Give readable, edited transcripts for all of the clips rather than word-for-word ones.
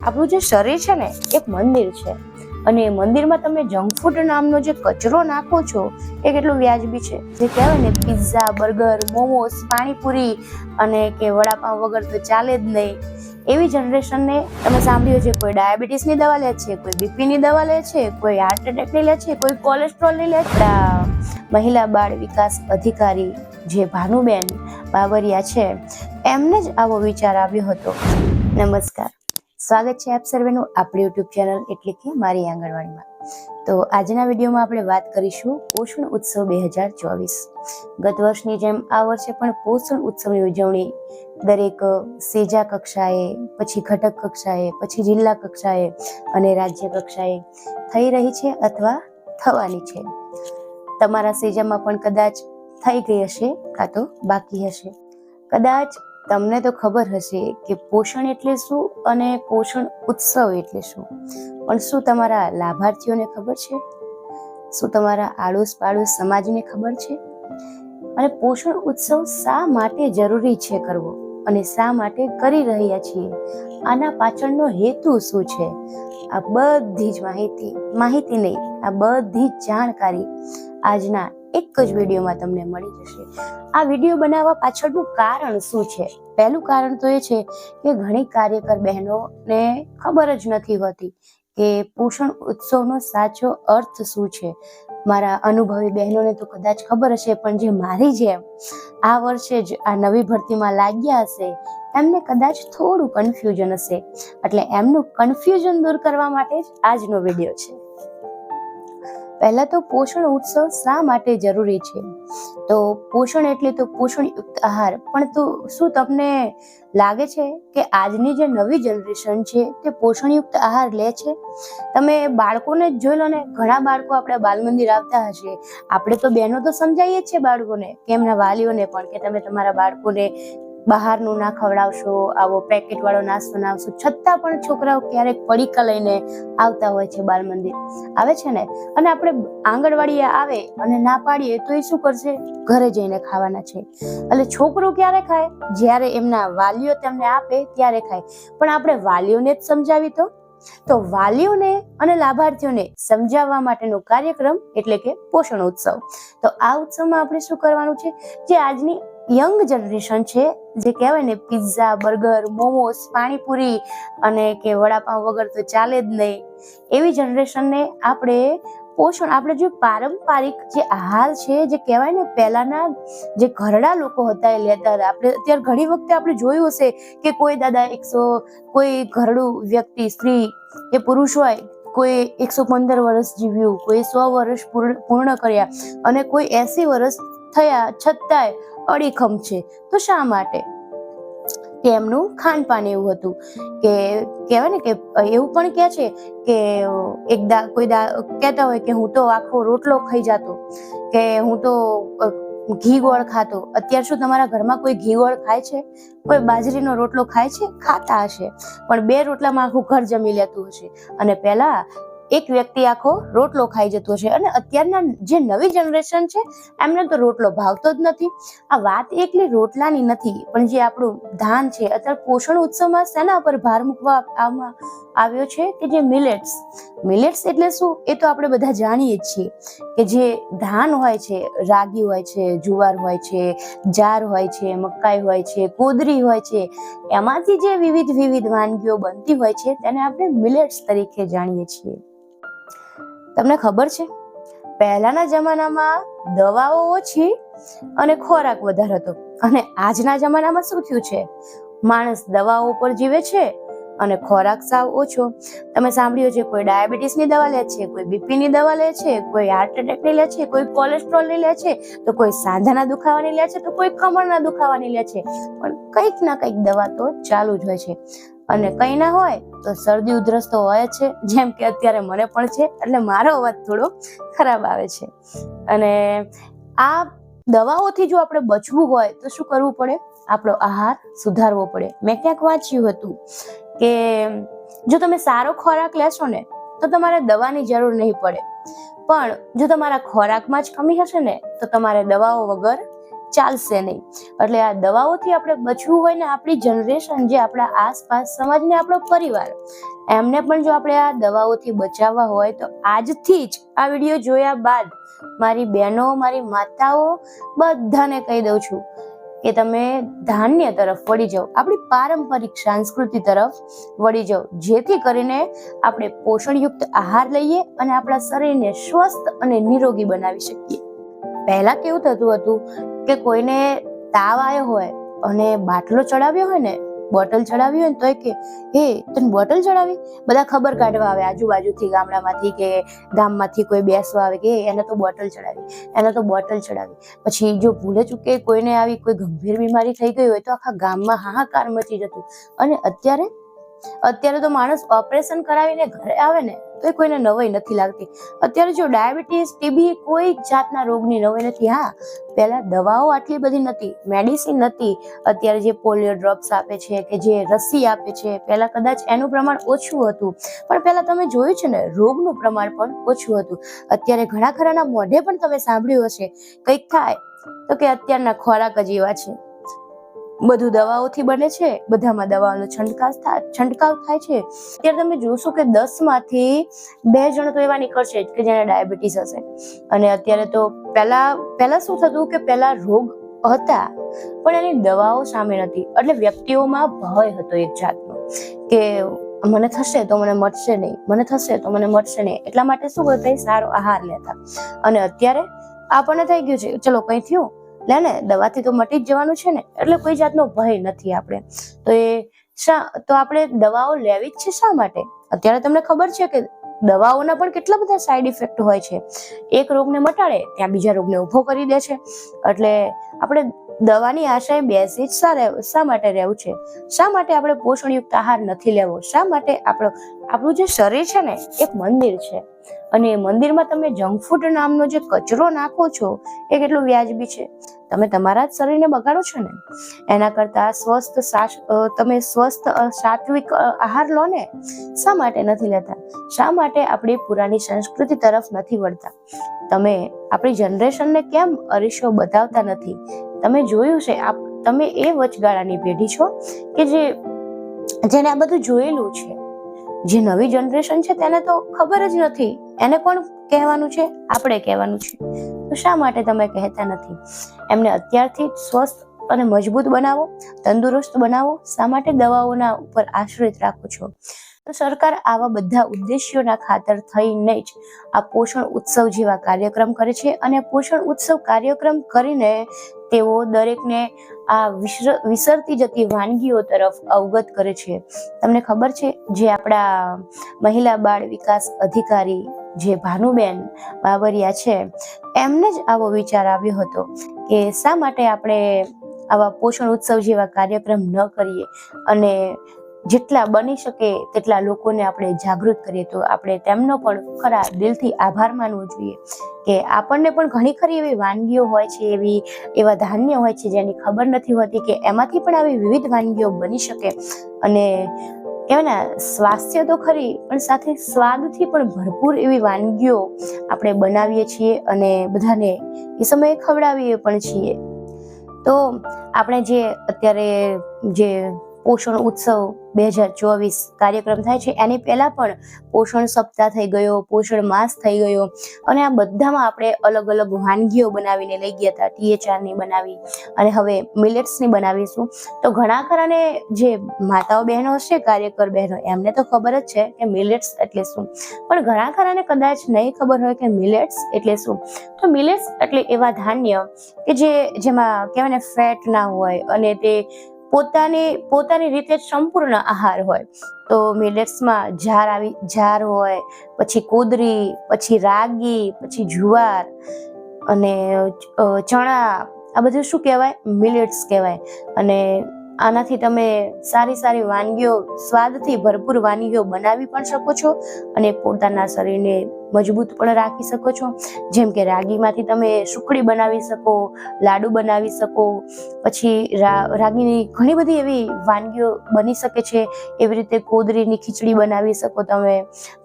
આપણું જે શરીર છે ને એક મંદિર છે અને એ મંદિરમાં તમે જંક ફૂડ નામનો જે કચરો નાખો છો એ કેટલું વ્યાજબી છે. જે કહેવાય ને પિઝા, બર્ગર, મોમોસ, પાણીપુરી અને કે વડાપાવ વગર તો ચાલે જ નહીં. એવી જનરેશનને તમે સાંભળ્યું છે, કોઈ ડાયાબિટીસની દવા લે છે, કોઈ બીપીની દવા લે છે, કોઈ હાર્ટ એટેકની લે છે, કોઈ કોલેસ્ટ્રોલની લે છે. મહિલા બાળ વિકાસ અધિકારી જે ભાનુબેન બાબરિયા છે એમને જ આવો વિચાર આવ્યો હતો. નમસ્કાર, સ્વાગત છે આપ સર્વેનું આપણી યુટ્યુબ ચેનલ એટલે કે મારી આંગણવાડીમાં. તો આજના વિડીયોમાં આપણે વાત કરીશું પોષણ ઉત્સવ 2024. ગત વર્ષની જેમ આ વર્ષે પણ પોષણ ઉત્સવની ઉજવણી દરેક સેજા કક્ષાએ, પછી ઘટક કક્ષાએ, પછી જિલ્લા કક્ષાએ અને રાજ્ય કક્ષાએ થઈ રહી છે અથવા થવાની છે. તમારા સેજામાં પણ કદાચ થઈ ગઈ હશે કાં તો બાકી હશે. કદાચ તમને તો ખબર હશે કે પોષણ એટલે શું અને પોષણ ઉત્સવ એટલે શું, પણ શું તમારા લાભાર્થીઓને ખબર છે? શું તમારા આડોશ પાડોશ સમાજને ખબર છે? અને પોષણ ઉત્સવ શા માટે જરૂરી છે કરવો અને શા માટે કરી રહ્યા છીએ, આના પાછળનો હેતુ શું છે? આ બધી જ માહિતી નહીં, આ બધી જ જાણકારી આજના એક જ વિડીયોમાં તમને મળી જશે. આ વિડીયો બનાવવા પાછળનું કારણ શું છે? પહેલું કારણ તો એ છે કે ઘણી કાર્યકર બહેનોને ખબર જ નથી હોતી કે પોષણ ઉત્સવનો સાચો અર્થ શું છે. મારા અનુભવી બહેનોને તો કદાચ ખબર હશે, પણ જે મારી જેમ આ વર્ષે જ આ નવી ભરતીમાં લાગ્યા હશે એમને કદાચ થોડું કન્ફ્યુઝન હશે. એટલે એમનું કન્ફ્યુઝન દૂર કરવા માટે જ આજનો વિડીયો છે. પહેલા તો પોષણ ઉત્સવ શા માટે જરૂરી છે? તો પોષણ એટલે તો પોષણયુક્ત આહાર. પણ તો શું તમને લાગે છે કે આજની જે નવી જનરેશન છે તે પોષણયુક્ત આહાર લે છે? તમે બાળકોને જ જોઈ લો ને, ઘણા બાળકો આપણા બાલ મંદિર આવતા હશે. આપણે તો બહેનો તો સમજાવીએ જ છે બાળકોને કે એમના વાલીઓને પણ કે તમે તમારા બાળકોને બહારનું ના ખવડાવશો, આવો પેકેટ વાળો નાસ્તો ના આપશો. છતાં પણ છોકરાઓ ક્યારેક પડીકા લઈને આવતા હોય છે, બાલ મંદિર આવે છે ને, અને આપણે આંગણવાડીએ આવે અને ના પાડીએ તો એ શું કરશે? ઘરે જઈને ખાવાના છે. એટલે છોકરો ક્યારે ખાય? જ્યારે એમના વાલીઓ તેમને આપે ત્યારે ખાય. પણ આપણે વાલીઓને જ સમજાવી તો વાલીઓને અને લાભાર્થીઓને સમજાવવા માટેનો કાર્યક્રમ એટલે કે પોષણ ઉત્સવ. તો આ ઉત્સવમાં આપણે શું કરવાનું છે? જે આજની યંગ જનરેશન છે, જે કહેવાય ને પિઝા, બર્ગર, મોમોસ, પાણીપુરી અને કે વડાપાવ વગર તો ચાલે જ નહીં, એવી જનરેશનને આપણે જે પારંપરિક જે આહાર છે, જે કહેવાય ને પહેલાના જે ઘરડા લોકો હતા એ લેતા હતા. આપણે અત્યારે ઘણી વખતે આપણે જોયું હશે કે કોઈ દાદા કોઈ ઘરડું વ્યક્તિ, સ્ત્રી કે પુરુષ હોય, કોઈ 115 વર્ષ જીવ્યું, કોઈ 100 વર્ષ પૂર્ણ કર્યા અને કોઈ 80 વર્ષ થયા છતાંય અડીખમ છે. તો શા માટે? કે એમનું ખાનપાન એવું હતું કે કહેવાય ને કે એવું પણ કહે છે કે કોઈ કહેતા હોય કે હું તો આખો રોટલો ખાઈ જતો, કે હું તો ઘી ગોળ ખાતો. અત્યારે શું તમારા ઘરમાં કોઈ ઘી ગોળ ખાય છે? કોઈ બાજરીનો રોટલો ખાય છે? ખાતા હશે, પણ 2 રોટલામાં આખું ઘર જમી લેતું હશે. અને પહેલા એક વ્યક્તિ આખો રોટલો ખાઈ જતો છે. અને અત્યારના જે નવી જનરેશન છે એમને તો રોટલો ભાવતો જ નથી. આ વાત એકલી રોટલાની નથી, પણ જે આપણું ધાન છે. અત્યારે પોષણ ઉત્સવમાં શેના પર ભાર મૂકવા આવ્યો છે? કે જે મિલેટ્સ એટલે શું એ તો આપણે બધા જાણીએ જ છીએ કે જે ધાન હોય છે, રાગી હોય છે, જુવાર હોય છે, જાર હોય છે, મકાઈ હોય છે, કોદરી હોય છે, એમાંથી જે વિવિધ વાનગીઓ બનતી હોય છે તેને આપણે મિલેટ્સ તરીકે જાણીએ છીએ. તમને ખબર છે, પહેલાના જમાનામાં દવાઓ ઓછી અને ખોરાક વધારે હતો, અને આજના જમાનામાં શું થયું છે? માણસ દવાઓ પર જીવે છે અને ખોરાક સાવ ઓછો. તમે સાંભળ્યું છે, કોઈ ડાયાબિટીસની દવા લે છે, કોઈ બીપીની દવા લે છે, કોઈ હાર્ટ એટેકની લે છે, કોઈ કોલેસ્ટ્રોલની લે છે, તો કોઈ સાંધાના દુખાવાની લે છે, તો કોઈ કમરના દુખાવાની લે છે. પણ કંઈક ના કંઈક દવા તો ચાલુ જ હોય છે. અને કંઈ ના હોય તો શરદી ઉધરસ તો હોય છે, જેમ કે અત્યારે મને પણ છે. એટલે મારો અવાજ થોડો ખરાબ આવે છે. અને આ દવાઓથી જો આપણે બચવું હોય તો શું કરવું પડે? આપણો આહાર સુધારવો પડે. મેં ક્યાંક વાંચ્યું હતું કે જો તમે સારો ખોરાક લેશો ને તો તમારે દવાની જરૂર નહીં પડે, પણ જો તમારા ખોરાકમાં જ કમી હશે ને તો તમારે દવાઓ વગર ચાલશે નહીં. એટલે આ દવાઓથી આપણે બચવું હોય ને આપણી જનરેશન, જે આપણા આસપાસ સમાજને આપણો પરિવાર, એમને પણ જો આપણે આ દવાઓથી બચાવવા હોય તો આજથી જ આ વિડીયો જોયા બાદ મારી બહેનો, મારી માતાઓ બધાને કહી દઉં છું કે તમે ધાન્ય તરફ વળી જાઓ, આપણી પારંપરિક સંસ્કૃતિ તરફ વળી જાઓ, જેથી કરીને આપણે પોષણયુક્ત આહાર લઈએ અને આપણા શરીરને સ્વસ્થ અને નિરોગી બનાવી શકીએ. પહેલા કેવું થતું હતું કે કોઈને તાવ આવ્યો હોય અને બાટલો ચડાવ્યો હોય ને, બોટલ ચડાવી હોય ને, તો કે હે તને બોટલ ચડાવી, બધા ખબર કાઢવા આવે આજુબાજુથી, ગામડામાંથી કે ગામમાંથી કોઈ બેસવા આવે કે એને તો બોટલ ચડાવી, એને તો બોટલ ચડાવી. પછી જો ભૂલે ચૂકે કોઈને આવી કોઈ ગંભીર બીમારી થઈ ગઈ હોય તો આખા ગામમાં હાહાકાર મચી જતું. અને અત્યારે તો માણસ ઓપરેશન કરાવીને ઘરે આવે ને તો કોઈને નવાઈ નથી લાગતી. અત્યારે જો ડાયાબિટીસ, ટીબી, કોઈ જાતના રોગની નવાઈ નથી. હા, પહેલા દવાઓ આટલી બધી નથી, મેડિસિન નથી. અત્યારે જે પોલિયો ડ્રોપ્સ આપે છે કે જે રસી આપે છે, પહેલા કદાચ એનું પ્રમાણ ઓછું હતું, પણ પહેલા તમે જોયું છે ને રોગનું પ્રમાણ પણ ઓછું હતું. અત્યારે ઘણા ખરાના મોઢે પણ તમે સાંભળ્યું હશે, કંઈક થાય તો કે અત્યારના ખોરાક જ એવા છે, બધું દવાઓથી બને છે, બધામાં દવાઓનો છંટકાવ થાય છે. અત્યારે તમે જોશો કે 10 માંથી 2 જણ તો એવા નીકળશે કે જેને ડાયાબિટીસ હશે. અને અત્યારે તો પહેલા શું થતું કે પહેલા રોગ હતા પણ એની દવાઓ સામે નથી, એટલે વ્યક્તિઓમાં ભય હતો એક જાતનો કે મને થશે તો મને મટશે નહીં, મને થશે તો મને મટશે નહીં. એટલા માટે શું કરતા, સારો આહાર લેતા. અને અત્યારે આપણને થઈ ગયું છે ચલો કંઈ થયું લે ને, દવાથી તો મટી જ જવાનું છે ને, એટલે કોઈ જાતનો ભય નથી આપણે. તો આપણે દવાઓ લેવી જ છે શા માટે? અત્યારે તમને ખબર છે કે દવાઓના પણ કેટલા બધા સાઈડ ઇફેક્ટ હોય છે. એક રોગને મટાડે ત્યાં બીજા રોગને ઉભો કરી દે છે. એટલે આપણે દવાની આશાએ બેસી જ શા માટે રહેવું છે? શા માટે આપણે પોષણયુક્ત આહાર નથી લેવો? શા માટે આપણું જે શરીર છે ને એક મંદિર છે, અને એ મંદિરમાં તમે જંક ફૂડ નામનો જે કચરો નાખો છો એ કેટલું વ્યાજબી છે? તમે તમારા જ શરીરને બગાડો છો ને. એના કરતા તમે સ્વસ્થ સાત્વિક આહાર લો ને. શા માટે નથી લેતા? શા માટે આપણી પુરાની સંસ્કૃતિ તરફ નથી વળતા? તમે આપણી જનરેશનને કેમ અરીસો બતાવતા નથી? તમે જોયું છે, તમે એ વચગાળાની પેઢી છો કે જેને આ બધું જોયેલું છે. જે નવી જનરેશન છે તેને તો ખબર જ નથી. એને કોણ કહેવાનું છે? આપણે કહેવાનું છે. તો શા માટે તમે કહેતા નથી? એમને અત્યારથી સ્વસ્થ અને મજબૂત બનાવો, તંદુરસ્ત બનાવો. શા માટે દવાઓના ઉપર આશ્રિત રાખો છો? તો સરકાર આવા બધા ઉદ્દેશ્યોના ખાતર થઈને જ આ પોષણ ઉત્સવ જેવા કાર્યક્રમ કરે છે. અને પોષણ ઉત્સવ કાર્યક્રમ કરીને તેઓ દરેકને આ વિસરતી જતી વાનગીઓ તરફ અવગત કરે છે. તમને ખબર છે, જે આપણા મહિલા બાળ વિકાસ અધિકારી જે ભાનુબેન બાબરિયા છે, એમને જ આવો વિચાર આવ્યો હતો કે શા માટે આપણે આવા પોષણ ઉત્સવ જેવા કાર્યક્રમ ન કરીએ અને જેટલા બની શકે તેટલા લોકોને આપણે જાગૃત કરીએ. તો આપણે તેમનો પણ ખરા દિલથી આભાર માનવો જોઈએ કે આપણને પણ ઘણી ખરી એવી વાનગીઓ હોય છે, એવા ધાન્ય હોય છે જેની ખબર નથી હોતી કે એમાંથી પણ આવી વિવિધ વાનગીઓ બની શકે. અને એના સ્વાસ્થ્ય તો ખરી પણ સાથે સ્વાદથી પણ ભરપૂર એવી વાનગીઓ આપણે બનાવીએ છીએ અને બધાને એ સમયે ખવડાવીએ પણ છીએ. તો આપણે જે અત્યારે જે પોષણ ઉત્સવ 2024 કાર્યક્રમ થાય છે એની પહેલા પણ પોષણ સપ્તાહ થઈ ગયો, પોષણ માસ થઈ ગયો, અને આ બધામાં આપણે અલગ અલગ વાનગીઓ બનાવીને લઈ ગયા હતા. THR ની બનાવી અને હવે મિલેટ્સની બનાવીશું. તો ઘણા ખરાને જે માતાઓ બહેનો હશે, કાર્યકર બહેનો, એમને તો ખબર જ છે કે મિલેટ્સ એટલે શું, પણ ઘણા ખરાને કદાચ નહીં ખબર હોય કે મિલેટ્સ એટલે શું. તો મિલેટ્સ એટલે એવા ધાન્ય કે જેમાં કહેવાય ને ફેટ ના હોય અને તે પોતાની રીતે સંપૂર્ણ આહાર હોય. તો મિલેટ્સમાં જાર હોય, પછી કોદરી, પછી રાગી, પછી જુવાર અને ચણા, આ બધું શું કહેવાય? મિલેટ્સ કહેવાય. અને આનાથી તમે સારી વાનગીઓ, સ્વાદથી ભરપૂર વાનગીઓ બનાવી પણ શકો છો અને પોતાના શરીરને મજબૂત પણ રાખી શકો છો. જેમ કે રાગીમાંથી તમે સુખડી બનાવી શકો, લાડુ બનાવી શકો, પછી રાગીની ઘણી બધી એવી વાનગીઓ બની શકે છે. એવી રીતે કોદરીની ખીચડી બનાવી શકો તમે.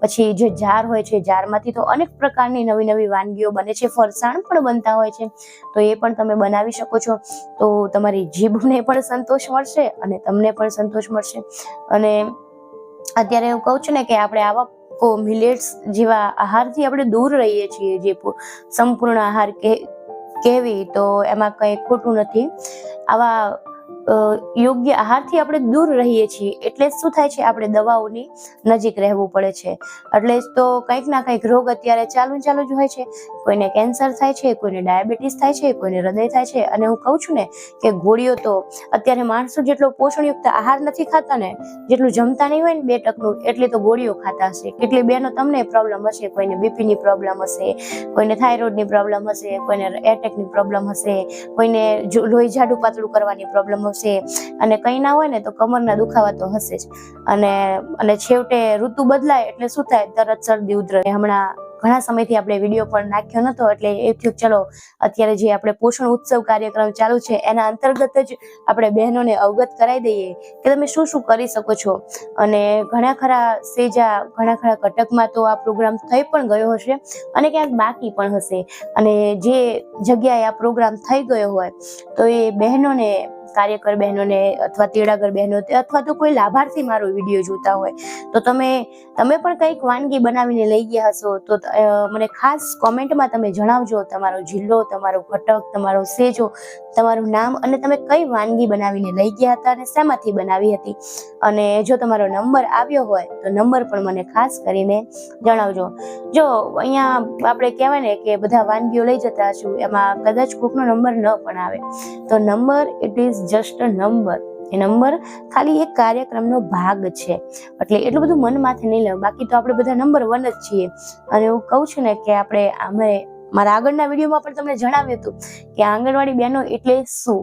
પછી જે જાર હોય છે, જારમાંથી તો અનેક પ્રકારની નવી નવી વાનગીઓ બને છે. ફરસાણ પણ બનતા હોય છે, તો એ પણ તમે બનાવી શકો છો. તો તમારી જીભને પણ સંતોષ મળશે અને તમને પણ સંતોષ મળશે. અને અત્યારે એવું કહું છું ને કે આપણે આવા મિલેટ્સ જેવા આહારથી આપણે દૂર રહીએ છીએ. જે સંપૂર્ણ આહાર કહેવી તો એમાં કંઈ ખોટું નથી. આવા યોગ્ય આહારથી આપણે દૂર રહીએ છીએ એટલે શું થાય છે, આપણે દવાઓની નજીક રહેવું પડે છે. એટલે તો કંઈક ના કંઈક રોગ અત્યારે ચાલુ જ હોય છે. કોઈને કેન્સર થાય છે, કોઈને ડાયાબિટીસ થાય છે, કોઈને હૃદય થાય છે. અને હું કહું છું ને કે ગોળીઓ તો અત્યારે માણસો જેટલો પોષણયુક્ત આહાર નથી ખાતા ને, જેટલું જમતા નહીં હોય ને 2% એટલી તો ગોળીઓ ખાતા હશે. કેટલી બહેનો તમને પ્રોબ્લેમ હશે, કોઈને બીપીની પ્રોબ્લેમ હશે, કોઈને થાઇરોઇડની પ્રોબ્લેમ હશે, કોઈને એટેકની પ્રોબ્લેમ હશે, કોઈને લોહી જાડું પાતળું કરવાની પ્રોબ્લેમ હશે, અને કંઈ ના હોય ને તો કમરના દુખાવા તો હશે જ. અને છેવટે ઋતુ બદલાય એટલે શું થાય, તરત શરદી ઉધરસ. હમણાં ઘણા સમયથી આપણે વિડીયો પણ નાખ્યો નતો એટલે એ થયું ચલો અત્યારે જે આપણે પોષણ ઉત્સવ કાર્યક્રમ ચાલુ છે એના અંતર્ગત જ આપણે બહેનોને અવગત કરાવી દઈએ કે તમે શું શું કરી શકો છો. અને ઘણા ખરા કટકમાં તો આ પ્રોગ્રામ થઈ પણ ગયો હશે અને ક્યાંક બાકી પણ હશે. અને જે જગ્યાએ આ પ્રોગ્રામ થઈ ગયો હોય તો એ બહેનોને, કાર્યકર બહેનોને અથવા તેડાગર બહેનો અથવા તો કોઈ લાભાર્થી મારો વિડીયો જોતા હોય તો તમે પણ કંઈક વાનગી બનાવીને લઈ ગયા હશો તો મને ખાસ કોમેન્ટમાં તમે જણાવજો. તમારો જિલ્લો, તમારો ઘટક, તમારો સેજો, તમારું નામ અને તમે કઈ વાનગી બનાવીને લઈ ગયા હતા અને શેમાંથી બનાવી હતી. અને જો તમારો નંબર આવ્યો હોય તો નંબર પણ મને ખાસ કરીને જણાવજો. જો અહીંયા આપણે કહેવાય ને કે બધા વાનગીઓ લઈ જતા છું, એમાં કદાચ કોકનો નંબર ન પણ આવે તો number it is just a number. A number ખાલી એક કાર્યક્રમનો ભાગ છે, એટલે એટલું બધું મન માથે નહીં લેવું. બાકી તો આપણે બધા નંબર 1 જ છીએ. અને હું કહું છું ને કે મારા આગળના વિડીયોમાં પણ તમને જણાવ્યું હતું કે આંગણવાડી બહેનો એટલે શું.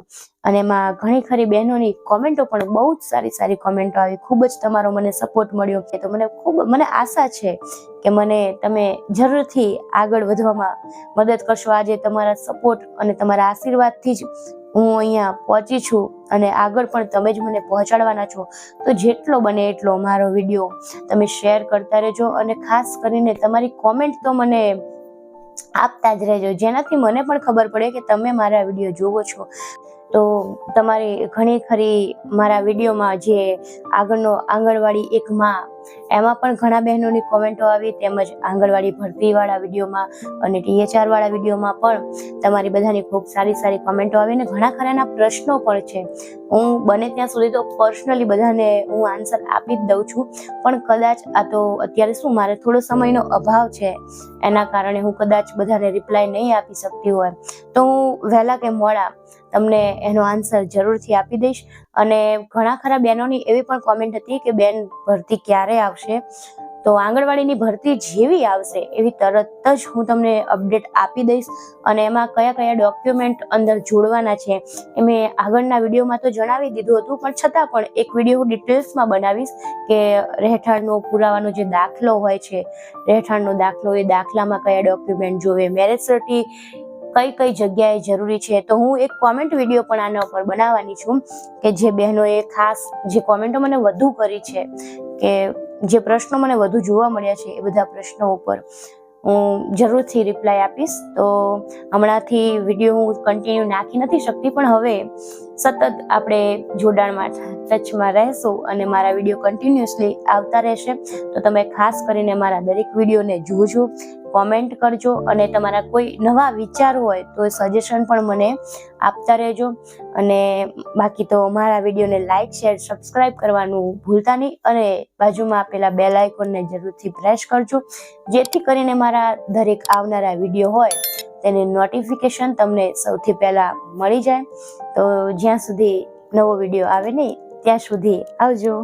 અને એમાં ઘણી ખરી બહેનોની કોમેન્ટો પણ બહુ જ સારી કોમેન્ટો આવી. ખૂબ જ તમારો મને સપોર્ટ મળ્યો. તો મને આશા છે કે તમે જરૂરથી આગળ વધવામાં મદદ કરશો. આજે તમારા સપોર્ટ અને તમારા આશીર્વાદથી જ હું અહીંયા પહોંચી છું અને આગળ પણ તમે જ મને પહોંચાડવાના છો. તો જેટલો બને એટલો મારો વિડીયો તમે શેર કરતા રહેજો અને ખાસ કરીને તમારી કોમેન્ટ તો મને આપતા જ રહેજો, જેનાથી મને પણ ખબર પડે કે તમે મારા વિડીયો જોવો છો. તો તમારી ઘણી ખરી મારા વિડીયોમાં જે આગળનો આંગણવાડી એક માં એમાં પણ ઘણા બહેનોની કોમેન્ટો આવી, તેમજ આંગણવાડી ભરતીવાળા વિડીયોમાં અને THR વાળા વિડીયોમાં પણ તમારી બધાની ખૂબ સારી કોમેન્ટો આવી અને ઘણા ખરાના પ્રશ્નો પણ છે. હું બને ત્યાં સુધી તો પર્સનલી બધાને હું આન્સર આપી જ દઉં છું, પણ કદાચ આ તો અત્યારે શું મારે થોડો સમયનો અભાવ છે, એના કારણે હું કદાચ બધાને રિપ્લાય નહીં આપી શકતી હોય તો હું વહેલા કે મોડા તમને એનો આન્સર જરૂરથી આપી દઈશ. અને ઘણા ખરા બહેનોની એવી પણ કોમેન્ટ હતી કે બેન ભરતી ક્યારે આવશે, તો આંગણવાડીની ભરતી જેવી આવશે એવી તરત જ હું તમને અપડેટ આપી દઈશ. અને એમાં કયા ડોક્યુમેન્ટ અંદર જોડવાના છે એ મેં આગળના વિડીયોમાં તો જણાવી દીધું હતું, પણ છતાં પણ એક વિડીયો હું ડિટેલ્સમાં બનાવીશ કે રહેઠાણનો પુરાવાનો જે દાખલો હોય છે, રહેઠાણનો દાખલો, એ દાખલામાં કયા ડોક્યુમેન્ટ જોવે, મેરેજ સર્ટી કઈ જગ્યાએ જરૂરી છે. તો હું એક કોમેન્ટ વિડીયો પણ આના ઉપર બનાવવાની છું કે જે બહેનોએ ખાસ જે કોમેન્ટો મને વધુ કરી છે કે જે પ્રશ્નો મને વધુ જોવા મળ્યા છે એ બધા પ્રશ્નો ઉપર હું જરૂરથી રિપ્લાય આપીશ. તો હમણાંથી વિડીયો હું કન્ટિન્યુ નાખી નથી શકતી, પણ હવે સતત આપણે જોડાણમાં ટચમાં રહેશું અને મારા વિડીયો કન્ટિન્યુઅસલી આવતા રહેશે. તો તમે ખાસ કરીને મારા દરેક વિડીયોને જોજો, કોમેન્ટ કરજો અને તમારા કોઈ નવા વિચાર હોય તો સજેશન પણ મને આપતા રહેજો. અને બાકી તો મારા વિડીયોને લાઈક, શેર, સબસ્ક્રાઇબ કરવાનું ભૂલતા નહીં અને બાજુમાં આપેલા બેલ આઇકોનને જરૂરથી પ્રેસ કરજો, જેથી કરીને મારા દરેક આવનારા વિડીયો હોય તેની નોટિફિકેશન તમને સૌથી પહેલા મળી જાય. તો જ્યાં સુધી નવો વિડીયો આવે નહીં ત્યાં સુધી આવજો.